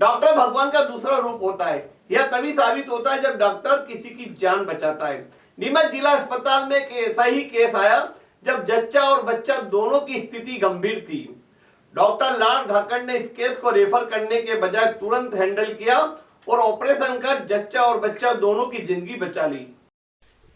Doctor भगवान का दूसरा रूप होता है। यह तभी साबित होता है जब डॉक्टर किसी की जान बचाता है। नीमच जिला अस्पताल में एक ऐसा ही केस आया जब जच्चा और बच्चा दोनों की स्थिति गंभीर थी। डॉक्टर लाल धाकड़ ने इस केस को रेफर करने के बजाय तुरंत हैंडल किया और ऑपरेशन कर जच्चा और बच्चा दोनों की जिंदगी बचा ली।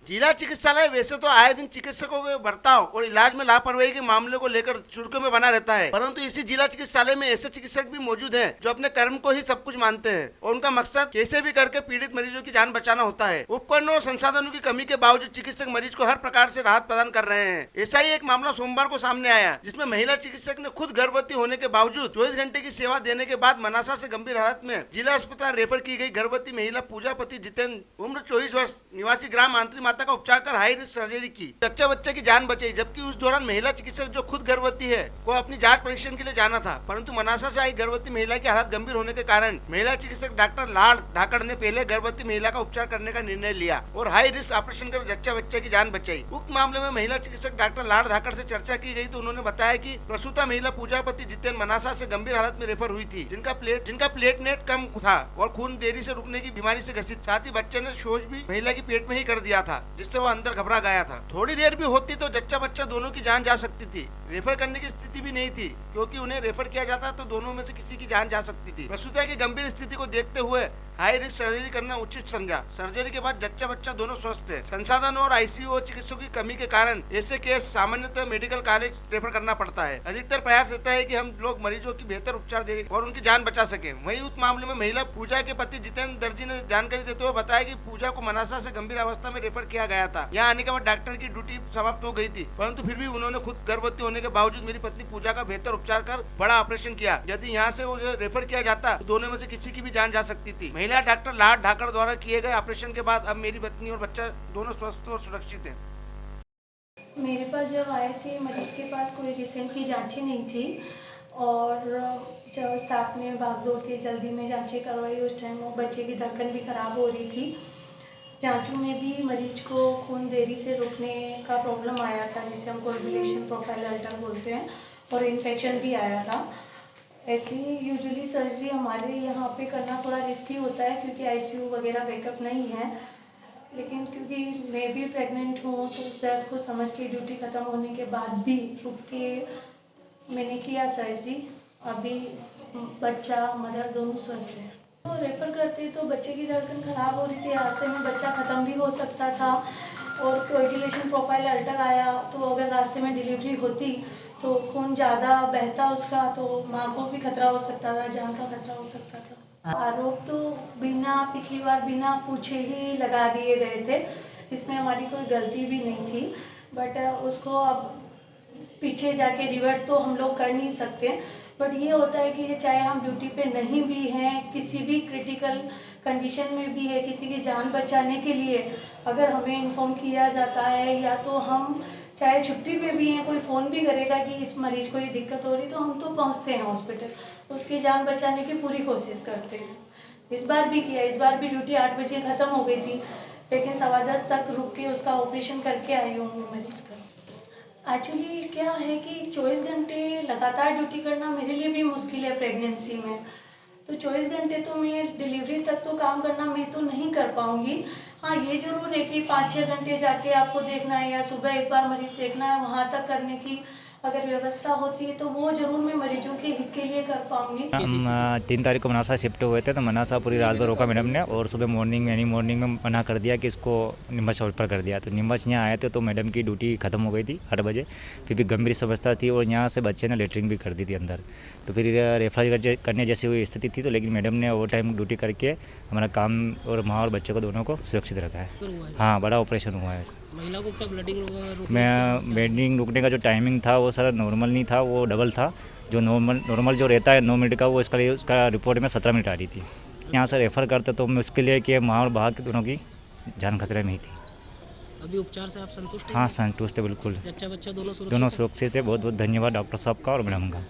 जिला चिकित्सालय वैसे तो आए दिन चिकित्सकों के बर्ताव और इलाज में लापरवाही के मामले को लेकर सुर्खियों में बना रहता है, परंतु इसी जिला चिकित्सालय में ऐसे चिकित्सक भी मौजूद हैं जो अपने कर्म को ही सब कुछ मानते हैं और उनका मकसद कैसे भी करके पीड़ित मरीजों की जान बचाना होता है। उपकरणों और संसाधनों की कमी के बावजूद चिकित्सक मरीज को हर प्रकार से राहत प्रदान कर रहे हैं। ऐसा ही एक मामला सोमवार को सामने आया, जिसमें महिला चिकित्सक ने खुद गर्भवती होने के बावजूद 24 घंटे की सेवा देने के बाद मनासा से गंभीर हालत में जिला अस्पताल रेफर की गई गर्भवती महिला पूजापति जितेंद्र उम्र 24 वर्ष निवासी ग्राम आंतरी माता का उपचार कर हाई रिस्क सर्जरी की जच्चा बच्चे की जान बचाई। जबकि उस दौरान महिला चिकित्सक जो खुद गर्भवती है को अपनी जांच परीक्षण के लिए जाना था, परंतु मनासा से आई गर्भवती महिला की हालत गंभीर होने के कारण महिला चिकित्सक डॉक्टर लाल धाकड़ ने पहले गर्भवती महिला का उपचार करने का निर्णय लिया और हाई रिस्क ऑपरेशन कर जच्चा बच्चे की जान बचाई। उक्त मामले में महिला चिकित्सक डॉक्टर लाल धाकड़ से चर्चा की गई तो उन्होंने बताया कि प्रसूता महिला पूजापति जितेंद्र मनासा से गंभीर हालत में रेफर हुई थी, जिनका प्लेटलेट कम था और खून देरी से रुकने की बीमारी से ग्रसित। साथ ही बच्चे ने शौच भी महिला की पेट में ही कर दिया था, जिससे वो अंदर घबरा गया था। थोड़ी देर भी होती तो जच्चा बच्चा दोनों की जान जा सकती थी। रेफर करने की स्थिति भी नहीं थी, क्योंकि उन्हें रेफर किया जाता तो दोनों में से किसी की जान जा सकती थी। प्रसूता की गंभीर स्थिति को देखते हुए हाई रिस्क सर्जरी करना उचित समझा। सर्जरी के बाद जच्चा बच्चा दोनों स्वस्थ थे। संसाधनों और आईसीयू और चिकित्सकों की कमी के कारण ऐसे केस सामान्यतः मेडिकल कॉलेज रेफर करना पड़ता है। अधिकतर प्रयास रहता है कि हम लोग मरीजों की बेहतर उपचार दें और उनकी जान बचा सके। वहीं उस मामले में महिला पूजा के पति जितेंद्र दर्जी ने जानकारी देते हुए बताया कि पूजा को मनासा से गंभीर अवस्था में रेफर किया गया था। यहाँ आने के बाद डॉक्टर की ड्यूटी समाप्त हो गई थी, परंतु फिर भी उन्होंने खुद गर्भवती होने के बावजूद मेरी पत्नी पूजा का बेहतर उपचार कर बड़ा ऑपरेशन किया। यदि यहाँ से वो रेफर किया जाता तो दोनों में से किसी की भी जान जा सकती थी। महिला डॉक्टर लाल धाकड़ द्वारा किए गए ऑपरेशन के बाद अब मेरी पत्नी और बच्चा दोनों स्वस्थ और सुरक्षित हैं। मेरे पास जब आए थे मरीज के पास कोई रिसेंट की जांचें नहीं थी और जब स्टाफ ने भाग दौड़ के जल्दी में जांचें करवाई, उस टाइम वो बच्चे की धड़कन भी ख़राब हो रही थी। जांचों में भी मरीज को खून देरी से रुकने का प्रॉब्लम आया था, जिसे हम कोएगुलेशन प्रोफाइल अल्टर बोलते हैं, और इन्फेक्शन भी आया था। ऐसी यूजुअली सर्जरी हमारे यहाँ पे करना थोड़ा रिस्की होता है, क्योंकि आईसीयू वगैरह बैकअप नहीं है। लेकिन क्योंकि मैं भी प्रेग्नेंट हूँ तो उस दर्द को समझ के ड्यूटी ख़त्म होने के बाद भी रुक के मैंने किया सर्जरी। अभी बच्चा मदर दोनों स्वस्थ हैं। तो रेफर करते तो बच्चे की धड़कन ख़राब हो रही थी, रास्ते में बच्चा ख़त्म भी हो सकता था, और कोएगुलेशन प्रोफाइल अल्टर आया तो अगर रास्ते में डिलीवरी होती तो खून ज़्यादा बहता उसका, तो माँ को भी खतरा हो सकता था, जान का खतरा हो सकता था। आरोप तो पिछली बार बिना पूछे ही लगा दिए गए थे, इसमें हमारी कोई गलती भी नहीं थी, बट उसको अब पीछे जाके रिवर्ट तो हम लोग कर नहीं सकते। बट ये होता है कि चाहे हम ड्यूटी पे नहीं भी हैं, किसी भी क्रिटिकल कंडीशन में भी है, किसी की जान बचाने के लिए अगर हमें इन्फॉर्म किया जाता है, या तो हम चाहे छुट्टी पे भी हैं, कोई फ़ोन भी करेगा कि इस मरीज़ को ये दिक्कत हो रही, तो हम तो पहुंचते हैं हॉस्पिटल, उसकी जान बचाने की पूरी कोशिश करते हैं। इस बार भी किया, इस बार भी ड्यूटी 8 बजे ख़त्म हो गई थी, लेकिन 10:15 तक रुक के उसका ऑपरेशन करके आई हूँ मरीज़ का। एक्चुअली क्या है कि 24 घंटे लगातार ड्यूटी करना मेरे लिए भी मुश्किल है प्रेगनेंसी में, तो 24 घंटे तो मैं डिलीवरी तक तो काम करना मैं तो नहीं कर पाऊँगी। हाँ, ये ज़रूर है कि 5-6 घंटे जाके आपको देखना है या सुबह एक बार मरीज़ देखना है, वहाँ तक करने की अगर व्यवस्था होती है तो वो जरूर मैं मरीजों के हित के लिए कर पाऊंगी। हम 3 तारीख को मनासा शिफ्ट हुए थे, तो मनासा पूरी रात भर रोका मैडम ने, और सुबह अर्ली मॉर्निंग में मना कर दिया कि इसको नीमच रेफर कर दिया। तो नीमच यहाँ आए थे तो मैडम की ड्यूटी खत्म हो गई थी 8 बजे, फिर भी गंभीर समस्या थी और यहाँ से बच्चे ने लेटरिन भी कर दी थी अंदर, तो फिर रेफर करने जैसी हुई स्थिति थी। तो लेकिन मैडम ने ओवर टाइम ड्यूटी करके हमारा काम और माँ और बच्चे को दोनों को सुरक्षित रखा है। हाँ, बड़ा ऑपरेशन हुआ है। महिला को क्या ब्लीडिंग रुकने का जो टाइमिंग था वो सर नॉर्मल नहीं था, वो डबल था। जो नॉर्मल जो रहता है 9 मिनट का, वो उसका रिपोर्ट में 17 मिनट आ रही थी। यहाँ से रेफ़र करते तो मुश्किल है कि माँ और बाप दोनों की जान खतरे में ही थी। अभी उपचार से आप संतुष्ट हैं? हाँ, संतुष्ट है बिल्कुल। बच्चा दोनों सुरक्षित है। बहुत बहुत धन्यवाद डॉक्टर साहब का और मैडम का।